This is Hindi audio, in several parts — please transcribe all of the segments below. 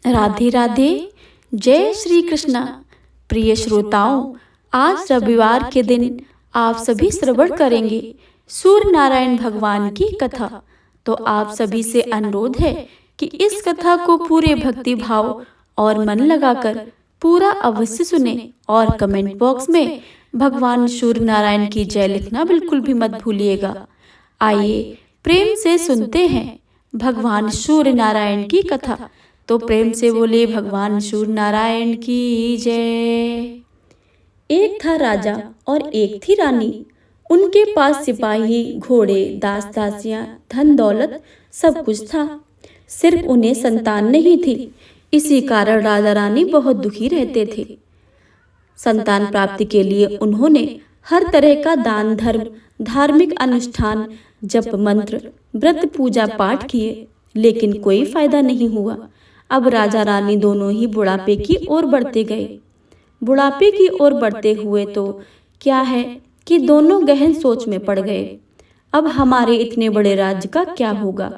राधे राधे। जय श्री कृष्णा। प्रिय श्रोताओं, आज रविवार के दिन आप सभी श्रवण करेंगे सूर्य नारायण भगवान की कथा। तो आप सभी से अनुरोध है कि इस कथा को पूरे भक्ति भाव और मन लगाकर पूरा अवश्य सुने और कमेंट बॉक्स में भगवान सूर्य नारायण की जय लिखना बिल्कुल भी मत भूलिएगा। आइए प्रेम से सुनते हैं भगवान सूर्य नारायण की कथा। तो प्रेम से बोले भगवान सूर्य नारायण की जय। एक था राजा और एक थी रानी। उनके पास सिपाही, घोड़े, दास दासियां, धन दौलत सब कुछ था, सिर्फ उन्हें संतान नहीं थी। इसी कारण राजा रानी बहुत दुखी रहते थे। संतान प्राप्ति के लिए उन्होंने हर तरह का दान धर्म, धार्मिक अनुष्ठान, जप मंत्र, व्रत पूजा पाठ किए, लेकिन कोई फायदा नहीं हुआ। अब राजा रानी दोनों ही बुढ़ापे की ओर बढ़ते गए। बुढ़ापे की ओर बढ़ते हुए तो क्या है कि दोनों गहन सोच में पड़ गए। अब हमारे इतने बड़े राज्य का क्या होगा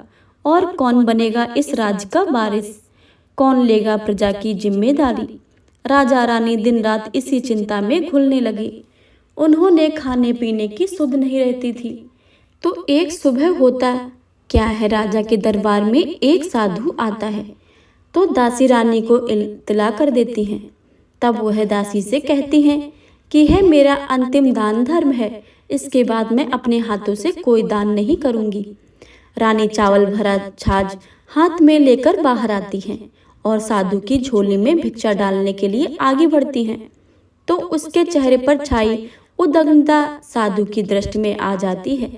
और कौन बनेगा इस राज्य का वारिस, कौन लेगा प्रजा की जिम्मेदारी। राजा रानी दिन रात इसी चिंता में घुलने लगे। उन्होंने खाने पीने की सुध नहीं रहती थी। तो एक सुबह होता क्या है, राजा के दरबार में एक साधु आता है तो दासी रानी को इत्तला कर देती हैं। तब वह दासी से कहती हैं कि यह मेरा अंतिम दान धर्म है, इसके बाद मैं अपने हाथों से कोई दान नहीं करूंगी। रानी चावल भरा छाछ हाथ में लेकर बाहर आती हैं और साधु की झोली में भिक्षा डालने के लिए आगे बढ़ती हैं। तो उसके चेहरे पर छाई उद्विग्नता साधु की दृष्टि में आ जाती है।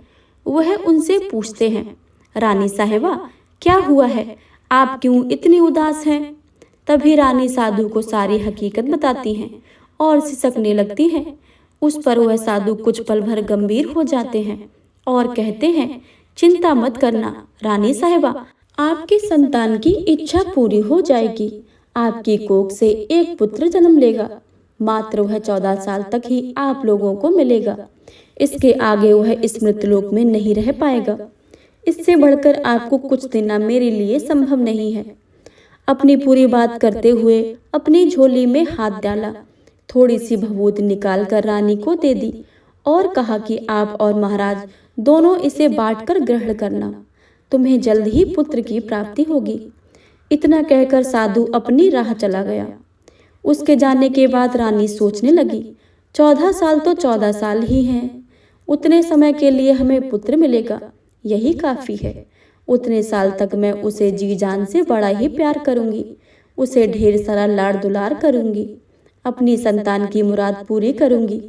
वह उनसे पूछते हैं, रानी साहिबा क्या हुआ है, आप क्यों इतनी उदास हैं। तभी रानी साधु को सारी हकीकत बताती हैं और सिसकने लगती हैं। उस पर वह साधु कुछ पल भर गंभीर हो जाते हैं और कहते हैं, चिंता मत करना रानी साहिबा, आपकी संतान की इच्छा पूरी हो जाएगी। आपकी कोख से एक पुत्र जन्म लेगा, मात्र वह 14 साल तक ही आप लोगों को मिलेगा। इसके आगे वह इस मृतलोक में नहीं रह पाएगा। इससे बढ़कर आपको कुछ देना मेरे लिए संभव नहीं है। अपनी पूरी बात करते हुए अपनी झोली में हाथ डाला, थोड़ी सी भभूत निकाल कर रानी को दे दी और कहा कि आप और महाराज दोनों इसे बांटकर ग्रहण करना, तुम्हें जल्द ही पुत्र की प्राप्ति होगी। इतना कहकर साधु अपनी राह चला गया। उसके जाने के बाद रानी सोचने लगी, 14 साल तो 14 साल ही हैं, उतने समय के लिए हमें पुत्र मिलेगा, यही काफी है। उतने साल तक मैं उसे जी जान से बड़ा ही प्यार करूंगी, उसे ढेर सारा लाड़ दुलार करूंगी, अपनी संतान की मुराद पूरी करूंगी।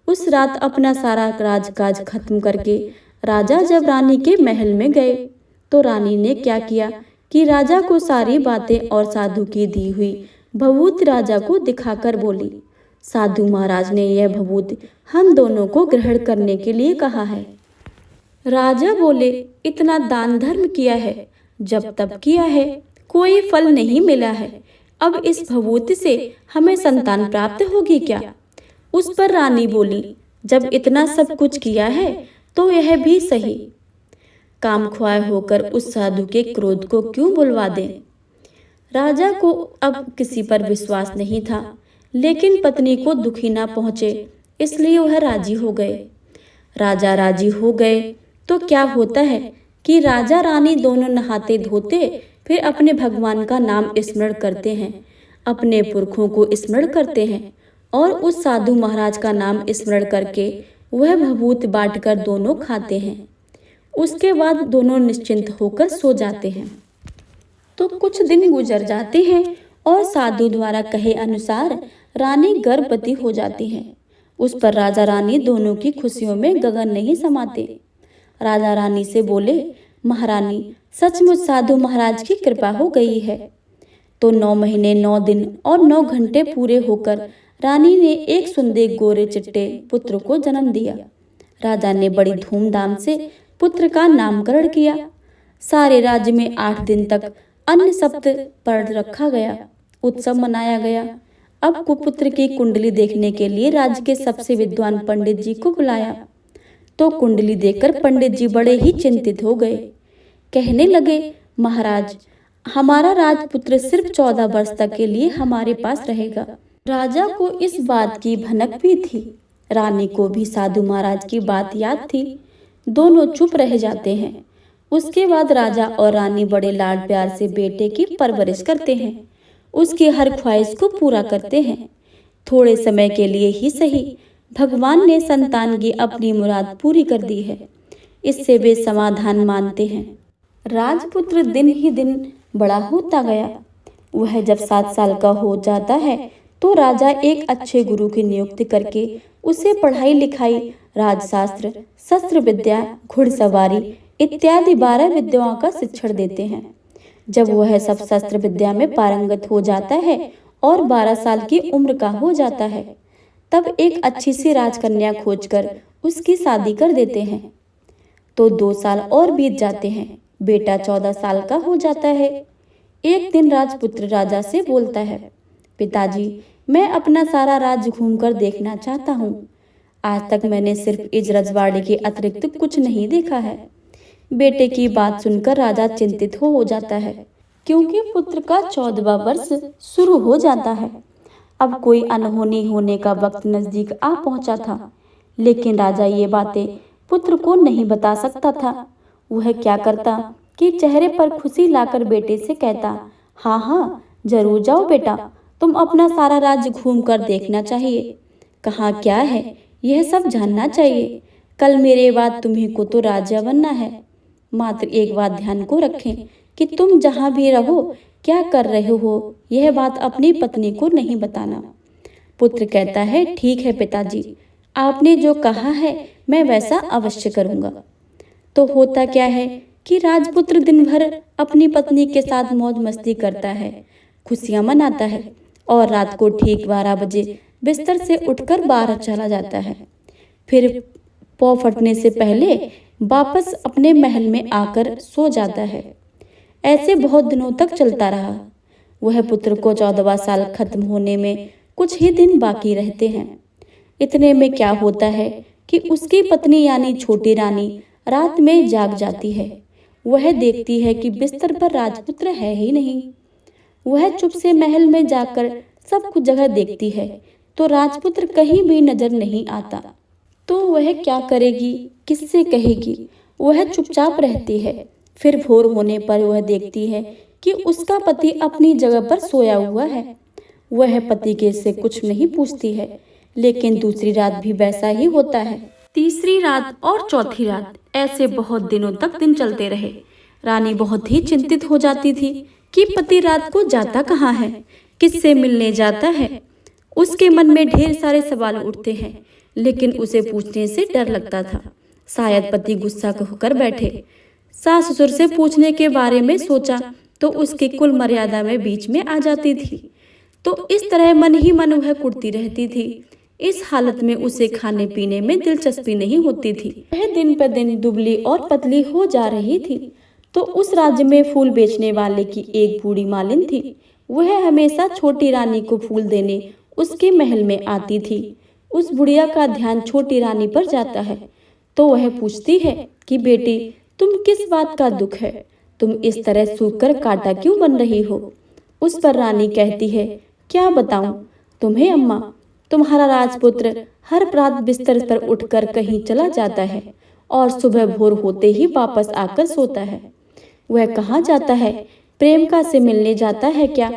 उस रात अपना सारा राजकाज खत्म करके राजा जब रानी के महल में गए तो रानी ने क्या किया कि राजा को सारी बातें और साधु की दी हुई भभूत राजा को दिखाकर बोली, साधु महाराज ने यह भभूत हम दोनों को ग्रहण करने के लिए कहा है। राजा बोले, इतना दान धर्म किया है, जब तब किया है, कोई फल नहीं मिला है, अब इस भभूत से हमें संतान प्राप्त होगी क्या। उस पर रानी बोली, जब इतना सब कुछ किया है तो यह भी सही। काम ख्वाह होकर उस साधु के क्रोध को क्यों बुलवा दें। राजा को अब किसी पर विश्वास नहीं था, लेकिन पत्नी को दुखी ना पहुंचे इसलिए वह राजी हो गए। राजा राजी हो गए तो क्या होता है कि राजा रानी दोनों नहाते धोते फिर अपने भगवान का नाम स्मरण करते हैं, अपने पुरखों को स्मरण करते हैं और उस साधु महाराज का नाम स्मरण करके वह भभूत बांटकर दोनों खाते हैं। उसके बाद दोनों निश्चिंत होकर सो जाते हैं। तो कुछ दिन गुजर जाते हैं और साधु द्वारा कहे अनुसार रानी गर्भवती हो जाती है। उस पर राजा रानी दोनों की खुशियों में गगन नहीं समाते। राजा रानी से बोले, महारानी सचमुच साधु महाराज की कृपा हो गई है। तो 9 महीने 9 दिन और 9 घंटे पूरे होकर रानी ने एक सुंदर गोरे चिट्टे पुत्र को जन्म दिया। राजा ने बड़ी धूमधाम से पुत्र का नामकरण किया। सारे राज्य में 8 दिन तक अन्न सप्त पर रखा गया, उत्सव मनाया गया। अब कुपुत्र की कुंडली देखने के लिए राज्य के सबसे विद्वान पंडित जी को बुलाया। तो कुंडली देखकर पंडित जी बड़े ही चिंतित हो गए। कहने लगे, महाराज हमारा राजपुत्र सिर्फ 14 वर्ष तक के लिए हमारे पास रहेगा। राजा को इस बात की भनक भी थी। रानी को भी साधु महाराज की बात याद थी। दोनों चुप रह जाते हैं। उसके बाद राजा और रानी बड़े लाड प्यार से बेटे की परवरिश करते हैं। उसकी हर ख्वाहिश को पूरा करते हैं। थोड़े समय के लिए ही सही, भगवान ने संतान की अपनी मुराद पूरी कर दी है। इससे वे समाधान मानते हैं। राजपुत्र दिन ही दिन बड़ा होता गया। वह जब 7 साल का हो जाता है तो राजा एक अच्छे गुरु की नियुक्ति करके उसे पढ़ाई लिखाई, राजशास्त्र, शस्त्र विद्या, घुड़सवारी इत्यादि 12 विद्याओं का शिक्षण देते हैं। जब वह सब शस्त्र विद्या में पारंगत हो जाता है और 12 साल की उम्र का हो जाता है, तब एक अच्छी सी राजकन्या खोजकर उसकी शादी कर देते हैं। तो 2 साल और बीत जाते हैं। बेटा 14 साल का हो जाता है। एक दिन राजपुत्र राजा से बोलता है, पिताजी, मैं अपना सारा राज्य घूमकर देखना चाहता हूँ। आज तक मैंने सिर्फ इस रजवाड़े के अतिरिक्त कुछ नहीं देखा है। बेटे की बात सुनकर राजा चिंतित हो जाता है, क्योंकि पुत्र का 14वां वर्ष शुरू हो जाता है। अब कोई अनहोनी होने का वक्त नजदीक आ पहुंचा था, लेकिन राजा ये बातें पुत्र को नहीं बता सकता था। वह क्या करता कि चेहरे पर खुशी लाकर बेटे से कहता, हाँ हाँ जरूर जाओ बेटा, तुम अपना सारा राज्य घूम कर देखना चाहिए। कहाँ क्या है यह सब जानना चाहिए। कल मेरे बाद तुम्ही को तो राजा बनना है। मात्र एक बात ध्यान को रखें कि तुम जहाँ भी रहो, क्या कर रहे हो, यह बात अपनी पत्नी को नहीं बताना। पुत्र कहता है, ठीक है पिताजी, आपने जो कहा है मैं वैसा अवश्य करूँगा। तो होता क्या है कि राजपुत्र दिन भर अपनी पत्नी के साथ मौज मस्ती करता है, खुशियां मनाता है और रात को ठीक 12 बजे बिस्तर से उठकर बाहर चला जाता है। फिर पौ फटने से पहले वापस अपने महल में आकर सो जाता है। ऐसे बहुत दिनों तक चलता रहा। वह पुत्र को 14वां साल खत्म होने में कुछ ही दिन बाकी रहते हैं। इतने में क्या होता है कि उसकी पत्नी यानी छोटी रानी रात में जाग जाती है। वह देखती है कि बिस्तर पर राजपुत्र है ही नहीं। वह चुप से महल में जाकर सब कुछ जगह देखती है, तो राजपुत्र कहीं भी नजर नहीं आता। तो वह क्या करेगी, किससे कहेगी? वह चुपचाप रहती है। फिर भोर होने पर वह देखती है कि उसका पति अपनी जगह पर सोया हुआ है। वह पति के से कुछ नहीं पूछती है, लेकिन दूसरी रात भी वैसा ही होता है। तीसरी रात और चौथी रात, ऐसे बहुत दिनों तक दिन चलते रहे। रानी बहुत ही चिंतित हो जाती थी कि पति रात को जाता कहाँ है, किससे मिलने जाता है। उसके मन में ढेर सारे सवाल उठते हैं, लेकिन उसे पूछने से डर लगता था। शायद पति गुस्सा होकर बैठे। सास ससुर से पूछने के बारे में सोचा तो उसकी कुल मर्यादा में बीच में आ जाती थी। तो इस तरह मन ही मन वह कुढ़ती रहती थी। इस हालत में उसे खाने पीने में दिलचस्पी नहीं होती थी। वह दिन पर दिन दुबली और पतली हो जा रही थी। तो उस राज्य में फूल बेचने वाले की एक बूढ़ी मालिन थी। वह हमेशा छोटी रानी को फूल देने उसके महल में आती थी। उस बुढ़िया का ध्यान छोटी रानी पर जाता है, तो वह पूछती है कि बेटी, तुम किस बात का दुख है? तुम इस तरह सूख कर कांटा क्यों बन रही हो? उस पर रानी कहती है, क्या बताऊं तुम्हें अम्मा, तुम्हारा राजपुत्र हर रात बिस्तर पर उठकर कहीं चला जाता है और सुबह भोर होते ही वापस आकर सोता है। वह कहाँ जाता है? प्रेमिका से मिलने जाता है क्या?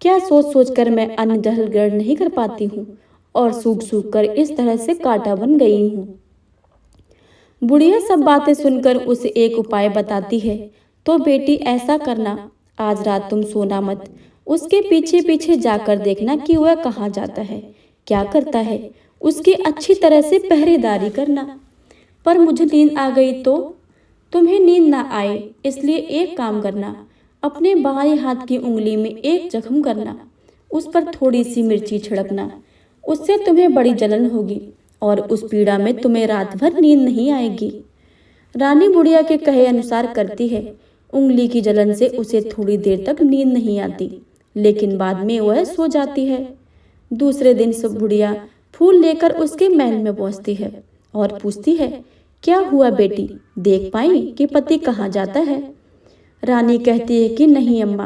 क्या सोच सोच कर मैं अन्न जल ग्रहण नहीं कर पाती हूँ और सूख सूख कर इस तरह से कांटा बन गई हूँ। बुढ़िया सब बातें सुनकर उसे एक उपाय बताती है, तो बेटी ऐसा करना, आज रात तुम सोना मत, उसके पीछे पीछे जाकर देखना कि वह कहाँ जाता है, क्या करता है, उसकी अच्छी तरह से पहरेदारी करना। पर मुझे नींद आ गई तो? तुम्हें नींद ना आए इसलिए एक काम करना, अपने बाएं हाथ की उंगली में एक जख्म करना, उस पर थोड़ी सी मिर्ची छिड़कना, उससे तुम्हें बड़ी जलन होगी और उस पीड़ा में तुम्हें रात भर नींद नहीं आएगी। रानी बुढ़िया के कहे अनुसार करती है। उंगली की जलन से उसे थोड़ी देर तक नींद नहीं आती, लेकिन बाद में वह सो जाती है। दूसरे दिन सब बुढ़िया फूल लेकर उसके महल में पहुंचती है और पूछती है, क्या हुआ बेटी, देख पाई कि पति कहाँ जाता है? रानी कहती है कि नहीं अम्मा,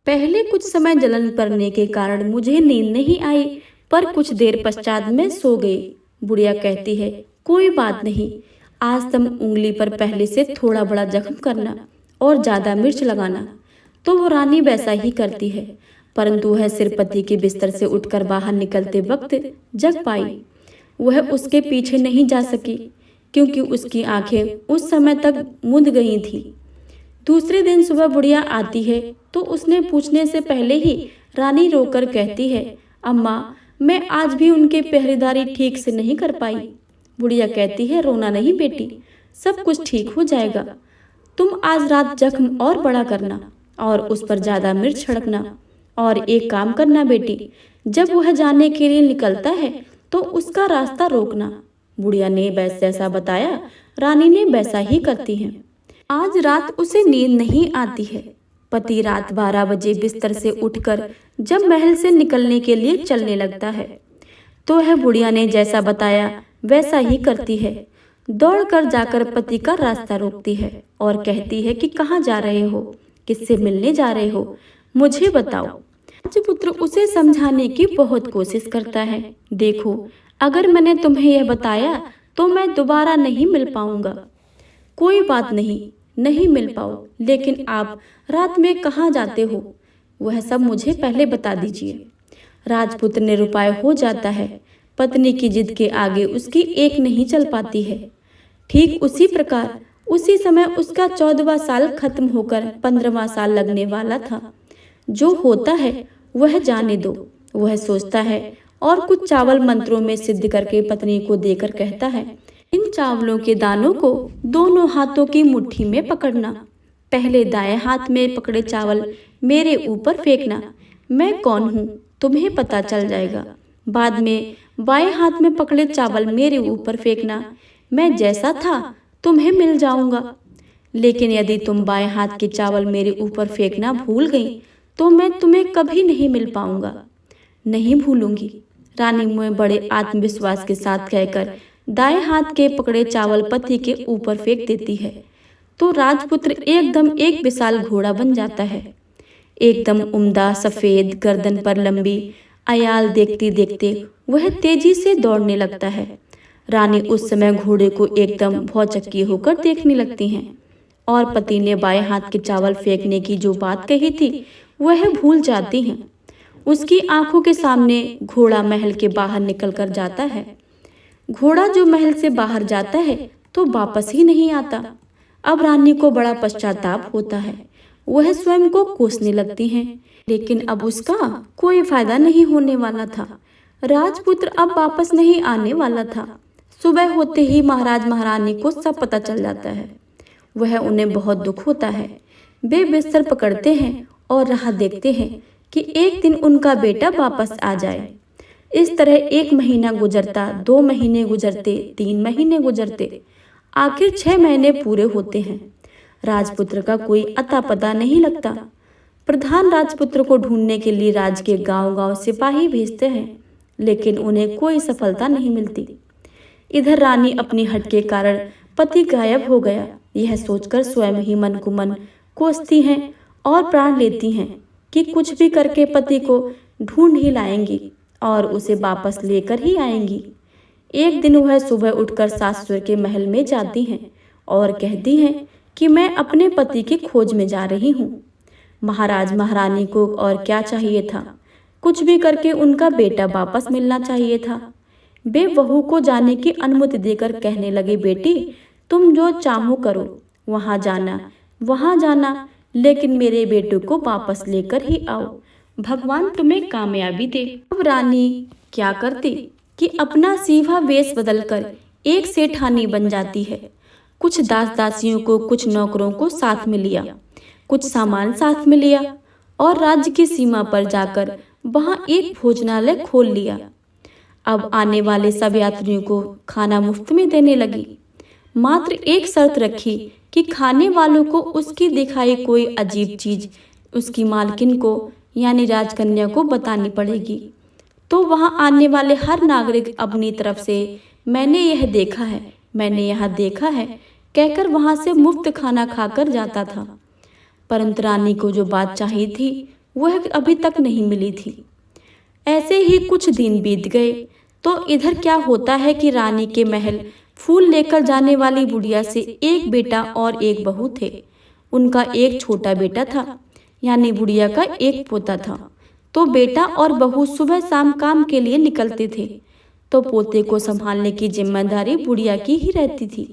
पहले कुछ समय जलन पड़ने के कारण मुझे नींद नहीं आई, पर कुछ देर पश्चात मैं सो गई। बुढ़िया कहती है कोई बात नहीं, आज तुम उंगली पर पहले से थोड़ा बड़ा जख्म करना और ज्यादा मिर्च लगाना। तो वो रानी वैसा ही करती है, परंतु वह सिर पति के बिस्तर से उठकर बाहर निकलते वक्त जग पाई। वह उसके पीछे नहीं जा सकी क्योंकि उसकी आंखें उस समय तक मूंद गई थी। दूसरे दिन सुबह बुढ़िया आती है तो उसने पूछने से पहले ही रानी रोकर कहती है, अम्मा, मैं आज भी उनके पहरेदारी ठीक से नहीं कर पाई। बुढ़िया कहती है, रोना नहीं बेटी, सब कुछ ठीक हो जाएगा। तुम आज रात जख्म और बड़ा करना और उस पर ज्यादा मिर्च छिड़कना, और एक काम करना बेटी, जब वह जाने के लिए निकलता है तो उसका रास्ता रोकना। बुढ़िया ने जैसा बताया रानी ने वैसा ही करती है। आज रात उसे नींद नहीं आती है। पति रात 12 बजे बिस्तर से उठकर जब महल से निकलने के लिए चलने लगता है तो वह बुढ़िया ने जैसा बताया वैसा ही करती है। दौड़कर जाकर पति का रास्ता रोकती है और कहती है कि कहाँ जा रहे हो, किससे मिलने जा रहे हो, मुझे बताओ। राजपुत्र उसे समझाने की बहुत कोशिश करता है। देखो, अगर मैंने तुम्हें यह बताया तो मैं दोबारा नहीं मिल पाऊंगा। कोई बात नहीं, नहीं मिल पाओ, लेकिन आप रात में कहाँ जाते हो वह सब मुझे पहले बता दीजिए। राजपुत्र निरुपाय हो जाता है। पत्नी की जिद के आगे उसकी एक नहीं चल पाती है। ठीक उसी प्रकार उसी समय उसका 14वां साल खत्म होकर 15वां साल लगने वाला था। जो होता है वह जाने दो, वह सोचता है और कुछ चावल मंत्रों में सिद्ध करके पत्नी को देकर कहता है, इन चावलों के दानों को दोनों हाथों की मुट्ठी में पकड़ना। पहले दाएं हाथ में पकड़े चावल मेरे ऊपर फेंकना। मैं कौन हूँ तुम्हें पता चल जाएगा। बाद में बाएं हाथ में पकड़े चावल मेरे ऊपर फेंकना। मैं जैसा था तुम्हें मिल जाऊंगा। लेकिन यदि तुम बाएं हाथ के चावल मेरे ऊपर फेंकना भूल गई तो मैं तुम्हें कभी नहीं मिल पाऊंगा। नहीं भूलूंगी, रानी में बड़े आत्मविश्वास के साथ कहकर दाएं हाथ के पकड़े चावल पति के ऊपर फेंक देती है तो राजपुत्र एकदम एक विशाल घोड़ा बन जाता है। एकदम उम्दा, सफेद, गर्दन पर लंबी आयाल देखते देखते वह तेजी से दौड़ने लगता है। रानी उस समय घोड़े को एकदम भौचक्की होकर देखने लगती हैं और पति ने बाएं हाथ के चावल फेंकने की जो बात कही थी वह भूल जाती हैं। उसकी आंखों के सामने घोड़ा महल के बाहर निकल कर जाता है। घोड़ा जो महल से बाहर जाता है तो वापस ही नहीं आता। अब रानी को बड़ा पश्चाताप होता है। वह स्वयं को कोसने लगती हैं, लेकिन अब उसका कोई फायदा नहीं होने वाला था। राजपुत्र अब वापस नहीं आने वाला था। सुबह होते ही महाराज महारानी को सब पता चल जाता है। वह उन्हें बहुत दुख होता है। वे बिस्तर पकड़ते हैं और राह देखते हैं कि एक दिन उनका बेटा वापस आ जाए। इस तरह 1 महीना गुजरता, 2 महीने गुजरते, 3 महीने गुजरते, आखिर 6 महीने पूरे होते हैं। राजपुत्र का कोई अता पता नहीं लगता। प्रधान राजपुत्र को ढूंढने के लिए राज के गांव-गांव सिपाही भेजते हैं, लेकिन उन्हें कोई सफलता नहीं मिलती। इधर रानी अपनी हट के कारण पति गायब हो गया यह सोचकर स्वयं ही मन को मन कोसती हैं और प्राण लेती हैं कि कुछ भी करके पति को ढूंढ ही लाएंगी और उसे वापस लेकर ही आएंगी। एक दिन वह सुबह उठकर सासुर के महल में जाती हैं और कहती हैं कि मैं अपने पति की खोज में जा रही हूँ। महाराज महारानी को और क्या चाहिए था, कुछ भी करके उनका बेटा वापस मिलना चाहिए था। वे बहू को जाने की अनुमति देकर कहने लगे, बेटी तुम जो चाहो करो, वहाँ जाना, लेकिन मेरे बेटे को वापस लेकर ही आओ। भगवान तुम्हें कामयाबी दे। अब रानी क्या करती कि अपना सीधा वेश बदलकर एक सेठानी बन जाती है। कुछ दास दासियों को, कुछ नौकरों को साथ में लिया, कुछ सामान साथ में लिया और राज्य की सीमा पर जाकर वहां एक भोजनालय खोल लिया। अब आने वाले सब यात्रियों को खाना मुफ्त में देने लगी। मात्र एक शर्त रखी कि खाने वालों को उसकी दिखाई कोई अजीब चीज उसकी मालकिन को यानी राजकन्या को बतानी पड़ेगी। तो वहां आने वाले हर नागरिक अपनी तरफ से मैंने यह देखा है, मैंने यहाँ देखा है कहकर वहां से मुफ्त खाना खाकर जाता था। परंतु रानी को जो बात चाहिए थी वह अभी तक नहीं मिली थी। ऐसे ही कुछ दिन बीत गए तो इधर क्या होता है कि रानी के महल फूल लेकर जाने वाली बुढ़िया से एक बेटा और एक बहू थे। उनका एक छोटा बेटा था, यानी बुढ़िया का एक पोता था। तो बेटा और बहू सुबह शाम काम के लिए निकलते थे, तो पोते को संभालने की जिम्मेदारी बुढ़िया की ही रहती थी।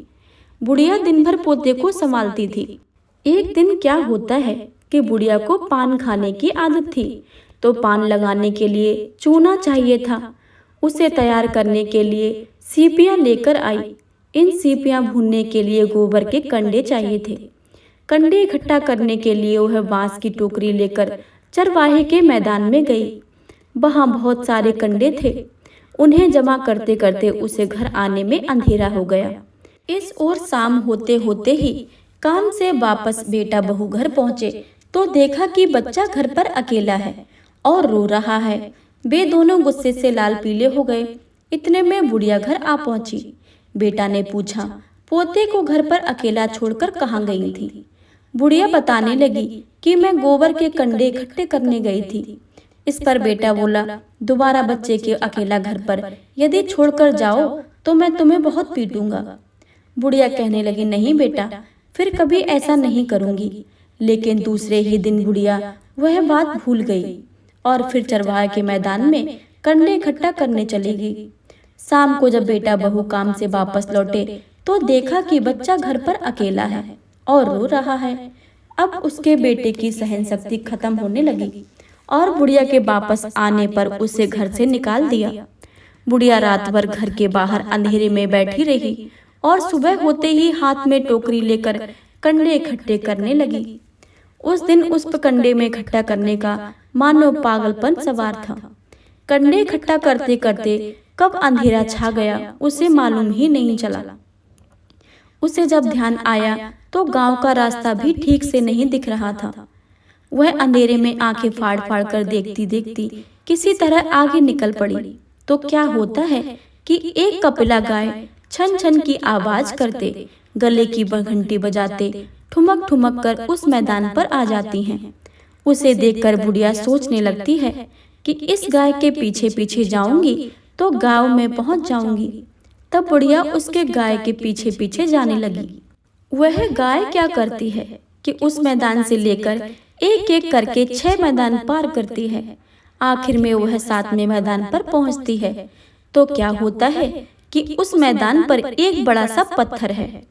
बुढ़िया दिन भर पोते को संभालती थी। एक दिन क्या होता है कि बुढ़िया को पान खाने की आदत थी, तो पान लगाने के लिए चूना चाहिए था। उसे तैयार करने के लिए सीपियाँ लेकर आई। इन सीपियाँ भूनने के लिए गोबर के कंडे चाहिए थे। कंडे इकट्ठा करने के लिए वह बांस की टोकरी लेकर चरवाहे के मैदान में गई। वहाँ बहुत सारे कंडे थे। उन्हें जमा करते करते उसे घर आने में अंधेरा हो गया। इस ओर शाम होते होते ही काम से वापस बेटा बहू घर पहुँचे तो देखा कि बच्चा घर पर अकेला है और रो रहा है। वे दोनों गुस्से से लाल पीले हो गए। इतने में बुढ़िया घर आ पहुंची। बेटा ने पूछा, पोते को घर पर अकेला छोड़कर कहाँ गई थी? बुढ़िया बताने लगी कि मैं गोबर के कंडे इकट्ठे करने गई थी। इस पर बेटा बोला, दोबारा बच्चे के अकेला घर पर यदि छोड़कर जाओ तो मैं तुम्हें बहुत पीटूंगा। बुढ़िया कहने लगी, नहीं बेटा, फिर कभी ऐसा नहीं करूंगी। लेकिन दूसरे ही दिन बुढ़िया वह बात भूल गई और फिर चरवाहे के मैदान में कंडे इकट्ठा करने चली गई। शाम को जब बेटा बहू काम से वापस लौटे तो देखा कि बच्चा घर पर अकेला है और रो रहा है। अब उसके बेटे की सहन शक्ति खत्म होने लगी और बुढ़िया के वापस आने पर उसे घर से निकाल दिया। बुढ़िया रात भर घर के बाहर अंधेरे में बैठी रही और सुबह होते ही हाथ में टोकरी लेकर कंडे इकट्ठे करने लगी। उस दिन उस कंडे में इकट्ठा करने का मानो पागलपन सवार था। कंडे इकट्ठा करते करते कब अंधेरा छा गया उसे मालूम ही नहीं चला। उसे जब ध्यान आया तो गांव का रास्ता भी ठीक से नहीं दिख रहा था। वह अंधेरे में आंखें फाड़ फाड़ कर देखती देखती किसी तरह आगे निकल पड़ी। तो क्या होता है कि एक कपिला गाय छन छन की आवाज करते, गले की घंटी बजाते ठुमक ठुमक कर उस मैदान पर आ जाती हैं। उसे देखकर बुढ़िया सोचने लगती है कि इस गाय के पीछे पीछे जाऊंगी तो गांव में पहुंच जाऊंगी। तब बुढ़िया उसके गाय के पीछे पीछे जाने लगी। वह गाय क्या करती है कि उस मैदान से लेकर एक एक करके 6 मैदान पार करती है। आखिर में वह 7वें मैदान पर पहुंचती है। तो क्या होता है कि उस मैदान पर एक बड़ा सा पत्थर है।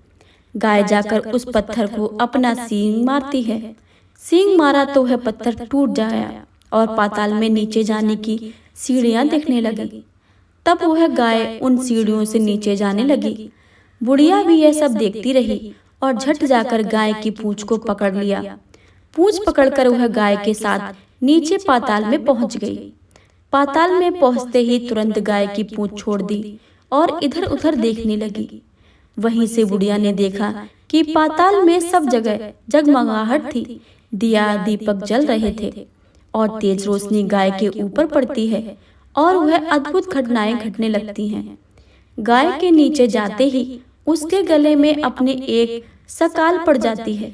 गाय जाकर उस पत्थर को अपना सींग मारती है। सींग मारा तो वह पत्थर टूट जाया और पाताल में नीचे जाने की सीढ़ियां दिखने लगी। तब वह गाय उन सीढ़ियों से नीचे जाने लगी। बुढ़िया भी यह सब देखती रही और झट जाकर गाय की पूंछ को पकड़ लिया। पूंछ पकड़कर वह गाय के साथ नीचे पाताल में पहुंच गई। पाताल में पहुंचते ही तुरंत गाय की पूंछ छोड़ दी और इधर उधर देखने लगी। वहीं से बुढ़िया ने देखा कि पाताल में सब जगह जगमगाहट थी। दिया दीपक जल रहे थे और तेज रोशनी गाय के ऊपर पड़ती है और वह अद्भुत घटनाएं घटने लगती हैं। गाय के नीचे जाते ही उसके गले में अपने एक सकाल पड़ जाती है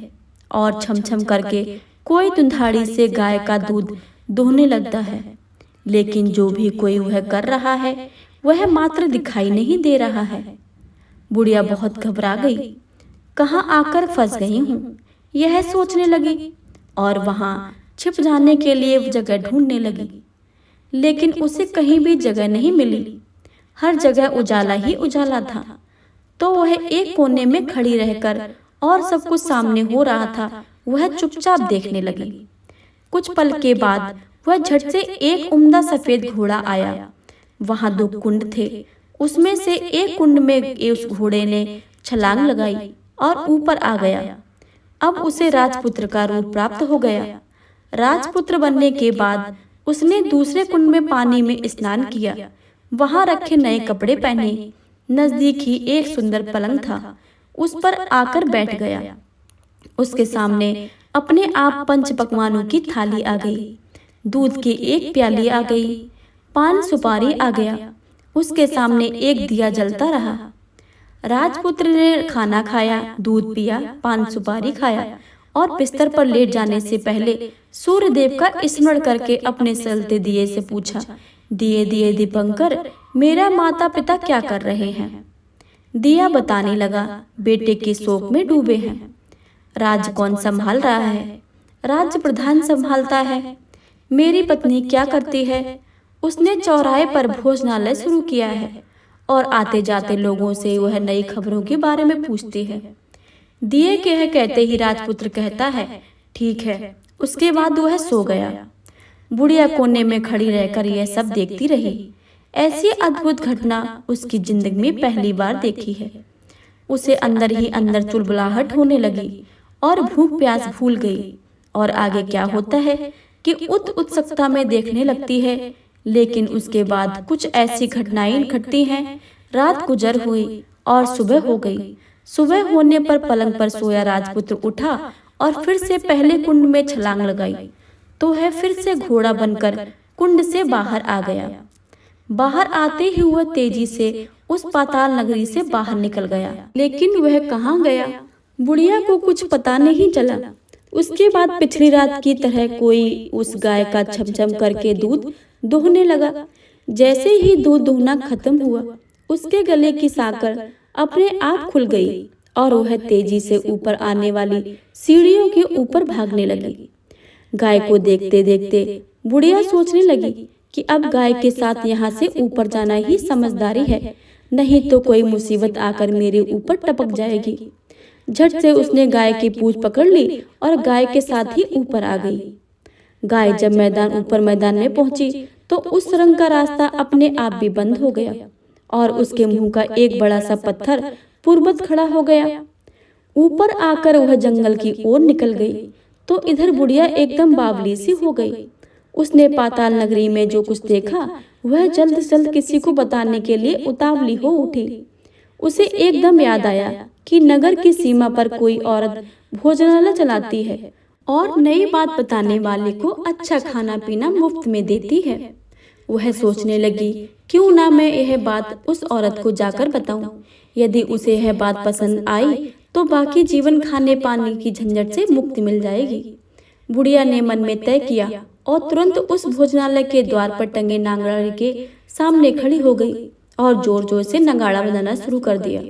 और छमछम करके कोई दुधाड़ी से गाय का दूध दोहने लगता है। लेकिन जो भी कोई वह कर रहा है वह मात्र दिखाई नहीं दे रहा है। बुढ़िया बहुत घबरा गई। कहाँ आकर फंस गई हूँ, यह सोचने लगी और वहां छिप जाने के लिए जगह ढूंढने लगी। लेकिन उसे कहीं भी जगह नहीं मिली। हर जगह उजाला ही उजाला था। तो वह एक कोने में खड़ी रहकर और सब कुछ सामने हो रहा था वह चुपचाप देखने लगी। कुछ पल के बाद वह झट से एक उम्दा सफेद घोड़ा आया। वहां 2 कुंड थे। उसमें से एक कुंड में उस घोड़े ने छलांग लगाई और ऊपर आ गया। अब उसे राजपुत्र का रूप प्राप्त हो गया। राजपुत्र बनने के बाद उसने दूसरे कुंड में पानी में स्नान किया। वहां रखे नए कपड़े पहने। नजदीक ही एक सुंदर पलंग था, उस पर आकर बैठ गया। उसके सामने अपने आप 5 पकवानों की थाली आ गई। दूध की एक प्याली आ गई। पान सुपारी आ गया। उसके सामने एक दिया जलता रहा। राजपुत्र ने खाना खाया, दूध पिया, पान सुपारी खाया और बिस्तर पर लेट जाने से पहले सूर्यदेव का स्मरण करके अपने जलते दिए से पूछा, दिए दिए दीपंकर, मेरा माता पिता क्या कर रहे हैं? दिया बताने लगा, बेटे के शोक में डूबे हैं। राज्य कौन संभाल रहा है? राज्य प्रधान संभालता है। मेरी पत्नी क्या करती है? उसने चौराहे पर भोजनालय शुरू किया है और आते जाते लोगों से वह नई खबरों के बारे में पूछती है। दिए के है कहते ही राजपुत्र कहता है, ठीक है। उसके बाद वह सो गया। बुढ़िया कोने में खड़ी रहकर यह सब देखती रही। ऐसी अद्भुत घटना उसकी जिंदगी में पहली बार देखी है। उसे अंदर ही अंदर चुलबुलाहट होने लगी और भूख प्यास भूल गई। और आगे क्या होता है कि उत्सुकता में देखने लगती है। लेकिन उसके बाद कुछ ऐसी घटनाएं घटती हैं। रात गुजर हुई और सुबह हो गई। सुबह होने पर पलंग पर सोया राजपुत्र उठा और फिर से पहले कुंड में छलांग लगाई तो वह फिर से घोड़ा बनकर कुंड से बाहर आ गया। बाहर आते ही वह तेजी से उस पाताल नगरी से बाहर निकल गया। लेकिन वह कहाँ गया, बुढ़िया को कुछ पता नहीं चला। उसके बाद पिछली रात की तरह कोई उस गाय का छमछम करके दूध दोहने लगा। जैसे ही दूध दोहना खत्म हुआ, उसके गले की साकर अपने आप खुल गई और वह तेजी से ऊपर आने वाली सीढ़ियों के ऊपर भागने लगी। गाय को देखते देखते बुढ़िया सोचने लगी कि अब गाय के साथ यहाँ से ऊपर जाना ही समझदारी है, नहीं तो कोई मुसीबत आकर मेरे ऊपर टपक जाएगी। झट से उसने गाय की पूंछ पकड़ ली और गाय के साथ ही ऊपर आ गई। गाय जब मैदान में पहुंची तो उस सुरंग का रास्ता अपने आप भी बंद हो गया और उसके मुंह का एक बड़ा सा पत्थर पूर्ववत खड़ा हो गया। ऊपर आकर वह जंगल की ओर निकल गई तो इधर बुढ़िया एकदम बावली सी हो गई। उसने पाताल नगरी में जो कुछ देखा वह जल्द से जल्द किसी को बताने के लिए उतावली हो उठी। उसे एकदम याद आया कि नगर की सीमा पर कोई औरत भोजनालय चलाती है और नई बात बताने वाले को अच्छा खाना पीना मुफ्त में देती है। वह सोचने लगी, क्यों ना मैं यह बात उस औरत को जाकर बताऊं। यदि उसे यह बात पसंद आई तो बाकी जीवन खाने पाने की झंझट से मुक्ति मिल जाएगी। बुढ़िया ने मन में तय किया और तुरंत उस भोजनालय के द्वार पर टंगे नगाड़े के सामने खड़ी हो गई और जोर जोर से नगाड़ा बजाना शुरू कर दिया।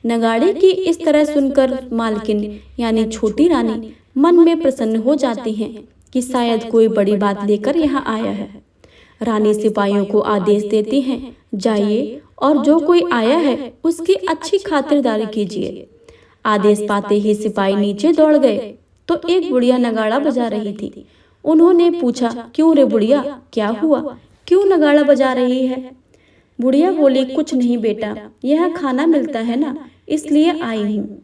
नगाड़े की इस तरह सुनकर मालकिन यानी छोटी रानी मन में प्रसन्न हो जाती हैं कि शायद कोई बड़ी बात लेकर यहाँ आया है। रानी सिपाहियों को आदेश देती हैं, जाइए और जो कोई आया है उसकी अच्छी खातिरदारी कीजिए। आदेश पाते ही सिपाही नीचे दौड़ गए तो एक बुढ़िया नगाड़ा बजा रही थी। उन्होंने पूछा, क्यों रे बुढ़िया, क्या हुआ, क्यों नगाड़ा बजा रही है? बुढ़िया बोली, कुछ नहीं बेटा, यह खाना मिलता है ना, इसलिए आई हूँ।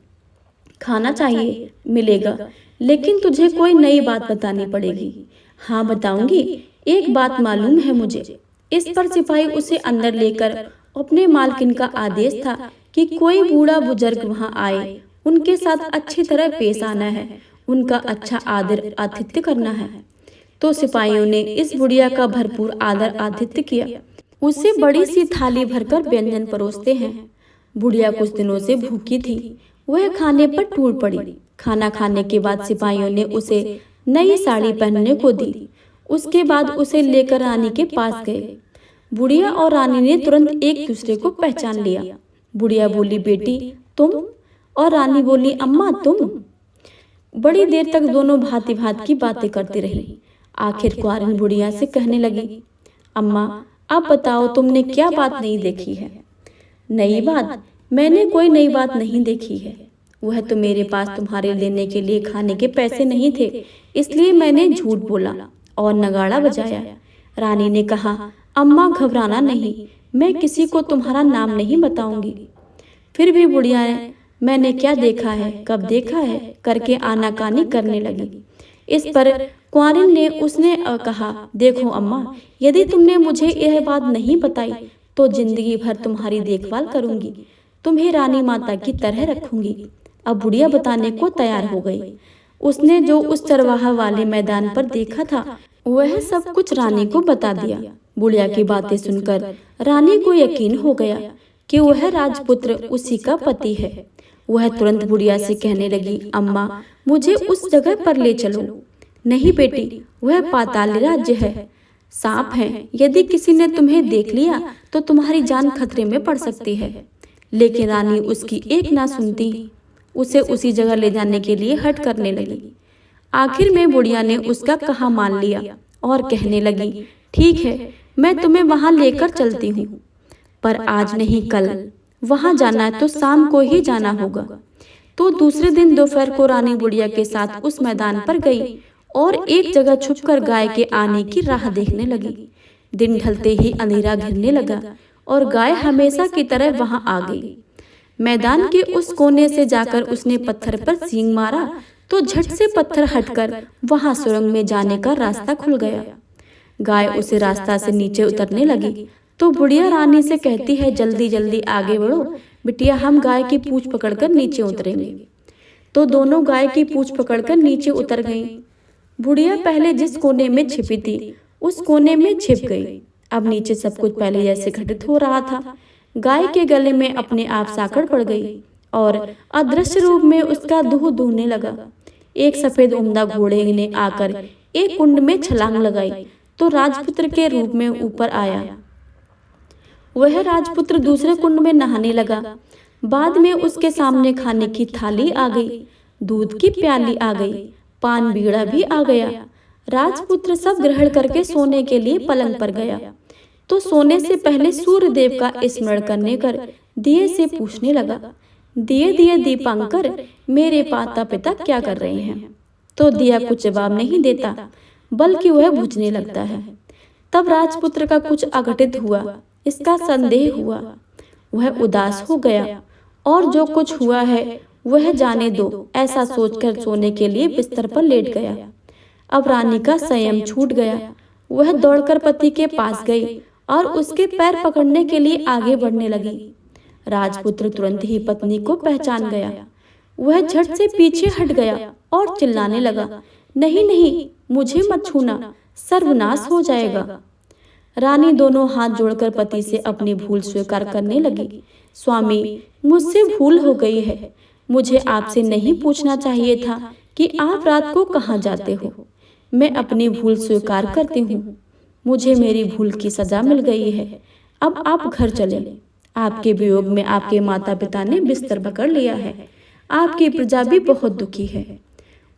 खाना चाहिए, मिलेगा, लेकिन तुझे कोई नई बात बतानी पड़ेगी। हाँ बताऊंगी, एक बात मालूम है मुझे। इस पर सिपाही उसे अंदर लेकर अपने मालकिन का आदेश था कि कोई बूढ़ा बुजुर्ग वहाँ आए, उनके साथ अच्छी तरह पेश आना है, उनका अच्छा आदर आतिथ्य करना है। तो सिपाहियों ने इस बुढ़िया का भरपूर आदर आतिथ्य किया। उसे बड़ी सी थाली भरकर व्यंजन परोसते हैं। बुढ़िया कुछ दिनों से भूखी थी, वह खाने पर टूट पड़ी। खाना खाने के बाद सिपाहियों ने उसे नई साड़ी पहनने को दी। उसके बाद उसे लेकर रानी के पास गए। बुढ़िया और रानी ने तुरंत एक दूसरे को पहचान लिया। बुढ़िया बोली, बेटी तुम? और रानी बोली, अम्मा तुम? बड़ी देर तक दोनों भांति भांति की बातें करती रही। आखिर कुंवारिन बुढ़िया से कहने लगी, अम्मा अब बताओ तुमने क्या बात नहीं देखी है? नई बात? मैंने कोई नई बात नहीं देखी है। वह तो मेरे पास तुम्हारे लेने के लिए खाने के पैसे नहीं थे, इसलिए मैंने झूठ बोला और नगाड़ा बजाया। रानी ने कहा, अम्मा घबराना नहीं, मैं किसी को तुम्हारा नाम नहीं बताऊंगी। फिर भी बुढ़िया ने मैंने क्या देखा है, कब देखा है करके आनाकानी करने लगी। इस पर कुंवारिन ने उसने कहा, देखो अम्मा, यदि तुमने मुझे यह बात नहीं बताई तो जिंदगी भर तुम्हारी देखभाल करूंगी, तुम्हें रानी माता की तरह रखूंगी। अब बुढ़िया बताने को तैयार हो गई। उसने जो उस चरवाहा वाले मैदान पर देखा था वह सब कुछ रानी को बता दिया। बुढ़िया की बातें सुनकर रानी को यकीन हो गया कि वह राजपुत्र उसी का पति है। वह तुरंत बुढ़िया से कहने लगी, अम्मा मुझे उस जगह पर ले चलो। नहीं बेटी, वह पाताल राज्य है, सांप है, यदि किसी ने तुम्हें देख लिया तो तुम्हारी जान खतरे में पड़ सकती है। लेकिन रानी उसकी एक ना सुनती, उसे उसी जगह ले जाने के लिए हट करने लगी। आखिर में बुढ़िया ने उसका कहा मान लिया और कहने लगी, ठीक है, मैं तुम्हें वहां लेकर चलती हूँ, पर आज नहीं कल। वहां जाना है तो शाम को ही जाना होगा। तो दूसरे दिन दोपहर को रानी बुढ़िया के साथ उस मैदान पर गई और एक जगह छुपकर गाय के आने की राह देखने लगी। दिन ढलते ही अंधेरा घिरने लगा और गाय हमेशा की तरह वहां आ गई। मैदान के उस कोने से जाकर उसने पत्थर पर सींग मारा तो झट से पत्थर हटकर वहां सुरंग में जाने का रास्ता खुल गया। गाय उसे रास्ता से नीचे उतरने लगी तो बुढ़िया रानी से कहती है, जल्दी जल्दी आगे बढ़ो बिटिया, हम गाय की पूंछ पकड़कर नीचे उतरेंगे। तो दोनों गाय की पूंछ पकड़कर नीचे उतर गईं। बुढ़िया पहले जिस कोने में छिपी थी उस कोने में छिप गई। अब नीचे सब कुछ पहले जैसे घटित हो रहा था। गाय के गले में अपने आप साकड़ पड़ गई और अदृश्य रूप में उसका दूध दूहने लगा। एक सफेद उम्दा घोड़े ने आकर एक कुंड में छलांग लगाई तो राजपुत्र के रूप में ऊपर आया। वह राजपुत्र दूसरे कुंड में नहाने लगा। बाद में उसके सामने खाने की थाली आ गई, दूध की प्याली आ गई, पान बीड़ा भी आ गया। राजपुत्र सब ग्रहण करके सोने के लिए पलंग पर गया तो सोने से पहले सूर्य देव का स्मरण करने कर दिए से पूछने लगा, दिए दिए दीपांकर, मेरे माता पिता क्या कर रहे हैं? तो दिया कुछ जवाब नहीं देता, बल्कि वह बुझने लगता है। तब राजपुत्र का कुछ अघटित हुआ, इसका संदेह हुआ। वह उदास हो गया और जो कुछ हुआ है वह जाने दो, ऐसा सोचकर सोने के लिए बिस्तर पर लेट गया। अब रानी का संयम छूट गया। वह दौड़कर पति के पास गई और उसके पैर पकड़ने के लिए आगे बढ़ने लगी। राजपुत्र तुरंत ही पत्नी को पहचान गया। वह झट से पीछे हट गया और चिल्लाने लगा, नहीं नहीं, मुझे मत छूना, सर्वनाश हो जाएगा। रानी दोनों हाथ जोड़कर पति से अपनी भूल स्वीकार करने लगी। स्वामी, मुझसे भूल हो गई है। मुझे आपसे नहीं पूछना चाहिए था कि आप रात को कहाँ जाते हो। मैं अपनी भूल स्वीकार करती हूँ। मुझे मेरी भूल की सजा मिल गई है। अब आप घर चलें। आपके वियोग में आपके माता पिता ने बिस्तर पकड़ लिया है। आपकी प्रजा भी बहुत दुखी है।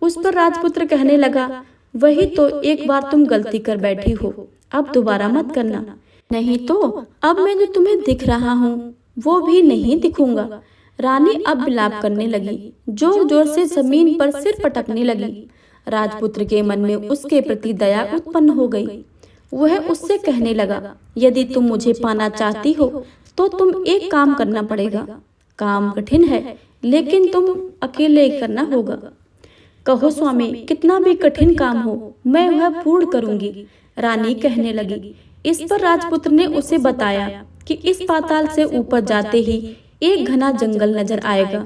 उस पर राजपुत्र कहने लगा, वही तो, एक बार तुम गलती कर बैठी हो, अब दोबारा मत करना, नहीं तो अब मैं जो तुम्हें दिख रहा हूँ वो भी नहीं दिखूंगा। रानी अब विलाप करने लगी, जोर जोर से जमीन पर सिर पटकने लगी। राजपुत्र के मन में उसके प्रति दया उत्पन्न हो गई। वह उससे कहने लगा, यदि तुम मुझे पाना चाहती हो तो तुम एक काम करना पड़ेगा। काम कठिन है, लेकिन तुम अकेले करना होगा। कहो स्वामी, कितना भी कठिन काम हो मैं वह पूर्ण करूंगी, रानी कहने लगी। इस पर राजपुत्र ने उसे बताया कि इस पाताल से ऊपर जाते ही एक घना जंगल नजर आएगा।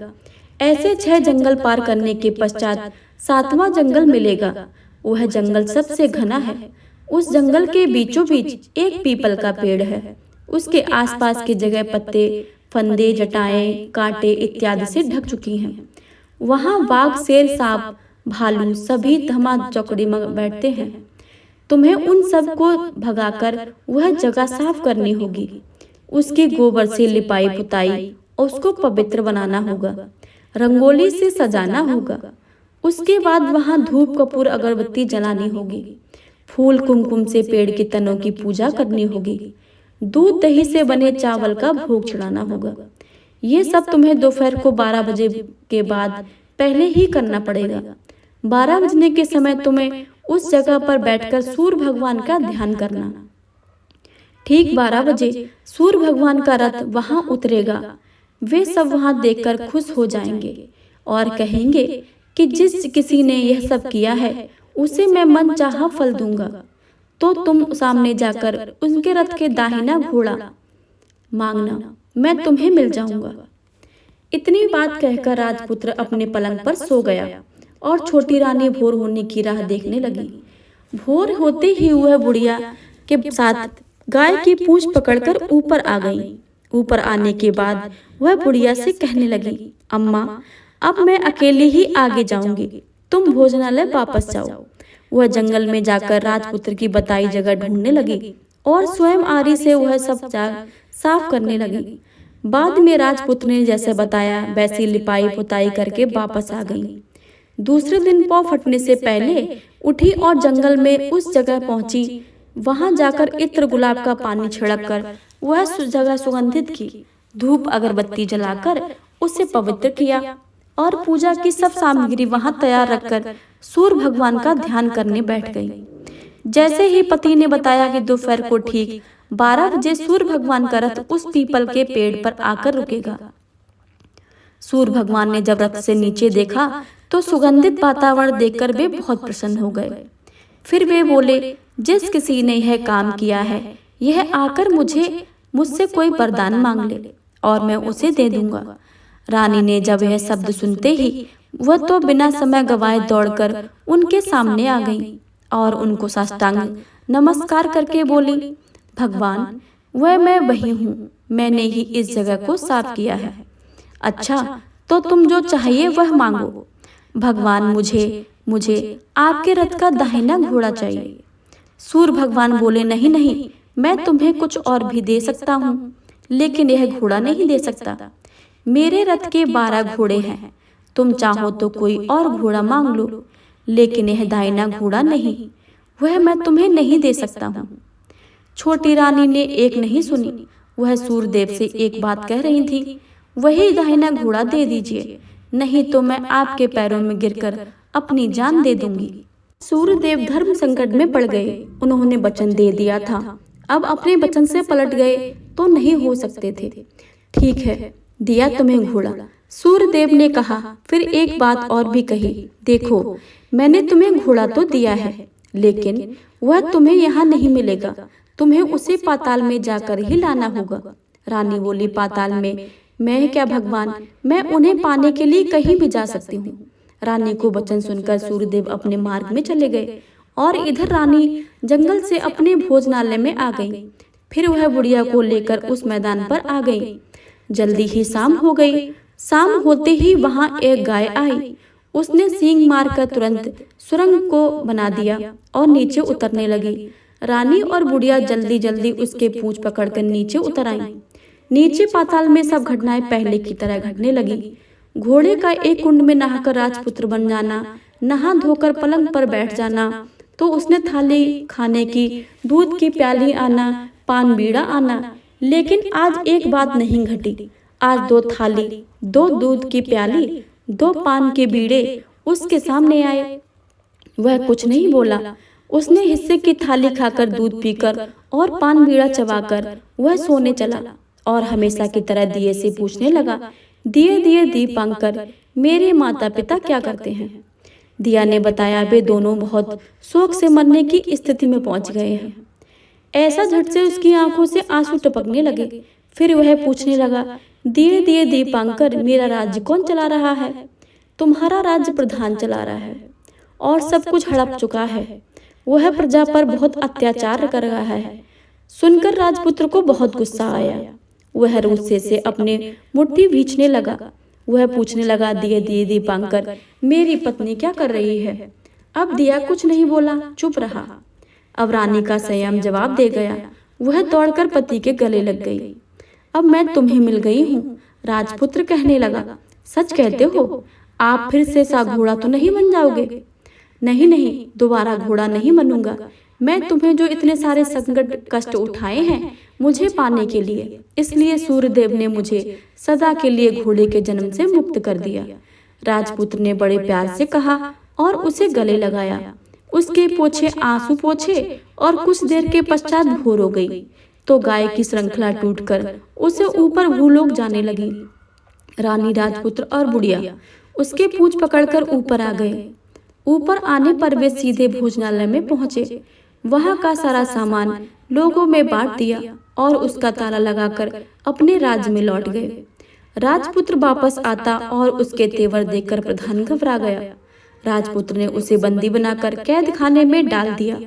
ऐसे 6 जंगल पार करने के पश्चात 7वां जंगल मिलेगा। वह जंगल सबसे घना है। उस जंगल के बीचों बीच एक पीपल का पेड़ है। उसके आसपास की जगह पत्ते, फंदे, जटाएं, कांटे इत्यादि से ढक चुकी हैं। वहां बाघ, शेर, सांप, भालू सभी धमा चौकड़ी में बैठते हैं। तुम्हें उन सब को भगाकर वह जगह साफ करनी होगी। उसकी गोबर से लिपाई पुताई और उसको पवित्र बनाना होगा। रंगोली से सजाना होगा। उसके बाद वहां धूप, कपूर, अगरबत्ती जलानी होगी। फूल कुमकुम से पेड़ के तनों की पूजा करनी होगी। दूध दही से बने चावल का भोग चढ़ाना होगा। ये सब तुम्हें दोपहर को 12 बजे के बाद पहले ही करना पड़ेगा। 12 बजने के समय तुम्हें उस जगह पर बैठकर सूर्य भगवान का ध्यान करना। ठीक 12 बजे सूर्य भगवान का रथ वहां उतरेगा। वे सब वहां देखकर खुश हो जाएंगे और कहेंगे कि जिस किसी ने यह सब किया है उसे मैं मन चाहा फल दूंगा। तो तुम सामने जाकर उनके रथ के दाहिना घोड़ा मांगना, मैं तुम्हें मिल जाऊंगा। इतनी बात कहकर राजपुत्र अपने पलंग पर सो गया और छोटी रानी भोर होने की राह देखने लगी। भोर होते ही वह बुढ़िया के साथ गाय की पूंछ पकड़कर ऊपर आ गई ऊपर आने के बाद वह बुढ़िया से कहने लगी, अम्मा अब मैं अकेले ही आगे जाऊंगी, तुम भोजनालय वापस जाओ। वह जंगल में जाकर राजपुत्र की बताई जगह ढूंढने लगी और स्वयं आरी से वह सब साफ करने लगी। बाद में राजपुत्र ने जैसे बताया वैसी लिपाई पुताई करके वापस आ गई। दूसरे दिन पौ फटने से पहले उठी और जंगल में उस जगह पहुंची। वहां जाकर इत्र गुलाब का पानी छिड़क कर वह जगह सुगंधित की, धूप अगरबत्ती जलाकर उसे पवित्र किया और पूजा की सब सामग्री वहां तैयार रखकर सूर्य भगवान का ध्यान करने बैठ गई। जैसे ही पति ने बताया कि दोपहर को ठीक 12 बजे सूर्य भगवान का रथ उस पीपल के पेड़ पर आकर रुकेगा। सूर्य भगवान ने जब रथ से नीचे देखा तो सुगंधित वातावरण देखकर वे बहुत प्रसन्न हो गए। फिर वे बोले, जिस किसी ने यह काम किया है यह आकर मुझसे कोई वरदान मांग ले और मैं उसे दे दूंगा। रानी ने जब यह शब्द सुनते ही वह तो बिना समय गवाए दौड़कर उनके सामने आ गई और उनको साष्टांग नमस्कार करके बोली, भगवान वह मैं वही हूँ, मैंने ही इस जगह को साफ किया है। अच्छा तो तुम जो चाहिए वह मांगो। भगवान मुझे आपके रथ का दाहिना घोड़ा चाहिए। सूर्य भगवान बोले, नहीं नहीं, मैं तुम्हें कुछ और भी दे सकता हूँ, लेकिन यह घोड़ा नहीं दे सकता। मेरे रथ के 12 घोड़े हैं, तुम चाहो तो कोई और घोड़ा मांग लो, लेकिन यह दाहिना घोड़ा नहीं, वह मैं तुम्हें नहीं दे सकता हूँ। छोटी रानी ने एक नहीं सुनी, वह सूर्यदेव से एक बात कह रही थी, वही दाहिना घोड़ा दे दीजिए, नहीं तो मैं आपके पैरों में गिरकर अपनी जान दे दूंगी। सूर्यदेव धर्म संकट में पड़ गए। उन्होंने वचन दे दिया था, अब अपने वचन से पलट गए तो नहीं हो सकते थे। ठीक है, दिया तुम्हें घोड़ा, सूर्यदेव ने कहा। फिर एक बात और भी कही, देखो मैंने तुम्हें घोड़ा तो दिया है, लेकिन वह तुम्हें यहाँ नहीं मिलेगा, तुम्हें उसे पाताल में जाकर ही लाना होगा। रानी बोली, पाताल में? मैं क्या भगवान, मैं उन्हें पाने के लिए कहीं भी जा सकती हूँ। रानी को वचन सुनकर सूर्यदेव अपने मार्ग में चले गए और इधर रानी जंगल से अपने भोजनालय में आ गई। फिर वह बुढ़िया को लेकर उस मैदान पर आ गई। जल्दी ही शाम हो गई। शाम होते ही वहां एक गाय आई। उसने सींग मारकर तुरंत सुरंग को बना दिया और नीचे उतरने लगी। रानी और बुढ़िया जल्दी जल्दी उसके पूंछ पकड़कर नीचे उतर आई। नीचे पाताल में सब घटनाएं पहले की तरह घटने लगी। घोड़े का एक कुंड में नहाकर राजपुत्र बन जाना, नहा धोकर पलंग पर बैठ जाना, तो उसने थाली खाने की, दूध की प्याली आना, पान बीड़ा आना। लेकिन आज एक बात नहीं घटी। आज 2 थाली, 2 दूध की प्याली, 2 पान के बीड़े उसके सामने आए। वह कुछ नहीं बोला। उसने हिस्से की थाली खाकर, दूध पीकर और पान बीड़ा चबाकर वह सोने चला और हमेशा की तरह दिए से पूछने लगा, दिए दीपांकर, मेरे माता पिता क्या करते हैं? दिया ने बताया, वे दोनों बहुत शोक से मरने की स्थिति में पहुंच गए हैं। ऐसा झट से उसकी आंखों से आंसू टपकने लगे। फिर वह पूछने लगा, दिए दीपांकर, मेरा राज्य कौन चला रहा है? तुम्हारा राज्य प्रधान चला रहा है और सब कुछ हड़प चुका है। वह प्रजा पर बहुत अत्याचार कर रहा है। सुनकर राजपुत्र को बहुत गुस्सा आया। वह गुस्से से अपने मुट्ठी भींचने लगा। वह पूछने लगा, दिए दीपांकर, मेरी पत्नी क्या कर रही है? अब दिया कुछ नहीं बोला, चुप रहा। अब रानी का संयम जवाब दे गया। वह दौड़कर पति के गले लग गई। अब मैं तुम्हें मिल गई हूँ, राजपुत्र कहने लगा। सच कहते हो? आप फिर से सा घोड़ा तो नहीं बन जाओगे? नहीं, दोबारा घोड़ा नहीं बनूंगा। मैं तुम्हें जो इतने सारे संकट कष्ट उठाए हैं मुझे पाने के लिए, इसलिए सूर्यदेव ने मुझे सदा के लिए घोड़े के जन्म से मुक्त कर दिया। राजपुत्र ने बड़े प्यार से कहा और उसे गले लगाया। उसके पोछे आंसू पोछे और कुछ देर के पश्चात भोर हो गई तो गाय की श्रृंखला टूटकर उसे ऊपर भूलोक जाने लगी। रानी, राजपुत्र और बुढ़िया उसके पूंछ पकड़कर ऊपर आ गए। ऊपर आने पर वे सीधे भोजनालय में पहुंचे। वहां का सारा सामान लोगों में बांट दिया और उसका ताला लगाकर अपने राज्य में लौट गए। राजपुत्र वापस आता और उसके तेवर देखकर प्रधान घबरा गया। राजपुत्र ने उसे बंदी बनाकर कैद खाने में डाल दिया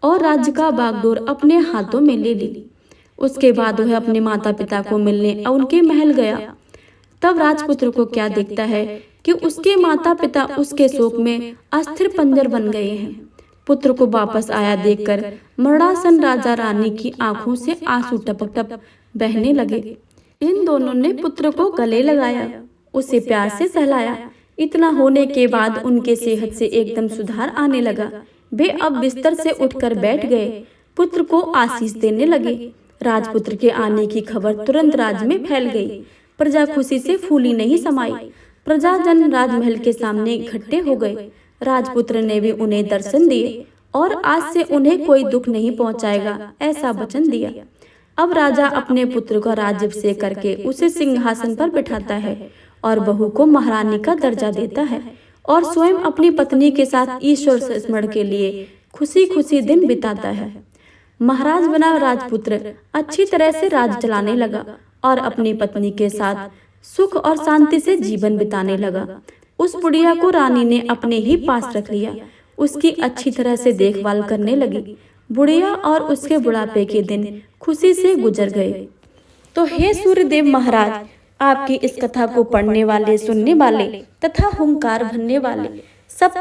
और राज्य का बागडोर अपने हाथों में ले ली। उसके बाद वह अपने माता पिता को मिलने उनके महल गया। तब राजपुत्र को क्या दिखता है कि उसके माता पिता उसके शोक में अस्थिर पंजर बन गए हैं। पुत्र को वापस आया देखकर मरणासन राजा रानी की आंखों से आंसू टपक टपक बहने लगे। इन दोनों ने पुत्र को गले लगाया, उसे प्यार से सहलाया। इतना होने के बाद उनके सेहत से एकदम सुधार आने लगा। वे अब बिस्तर से उठकर बैठ गए, पुत्र को आशीष देने लगे। राजपुत्र के आने की खबर तुरंत राज्य में फैल गई। प्रजा खुशी से फूली नहीं समाई। प्रजाजन राजमहल के सामने इकट्ठे हो गए। राजपुत्र ने भी उन्हें दर्शन दिए और आज से उन्हें कोई दुख नहीं पहुंचाएगा, ऐसा वचन दिया। अब राजा अपने पुत्र का राज्याभिषेक करके उसे सिंहासन पर बिठाता है और बहू को महारानी का दर्जा देता है और स्वयं अपनी पत्नी के साथ ईश्वर स्मरण के लिए खुशी खुशी दिन बिताता है। महाराज बना राजपुत्र अच्छी तरह से राज चलाने लगा और अपनी पत्नी के साथ सुख और शांति से जीवन बिताने लगा। उस बुढ़िया को रानी ने अपने ही पास रख लिया, उसकी अच्छी तरह से देखभाल करने लगी। बुढ़िया और उसके बुढ़ापे के दिन खुशी से गुजर गए। तो हे सूर्यदेव महाराज, आपकी इस कथा को पढ़ने वाले, सुनने वाले तथा हुंकार भरने वाले सब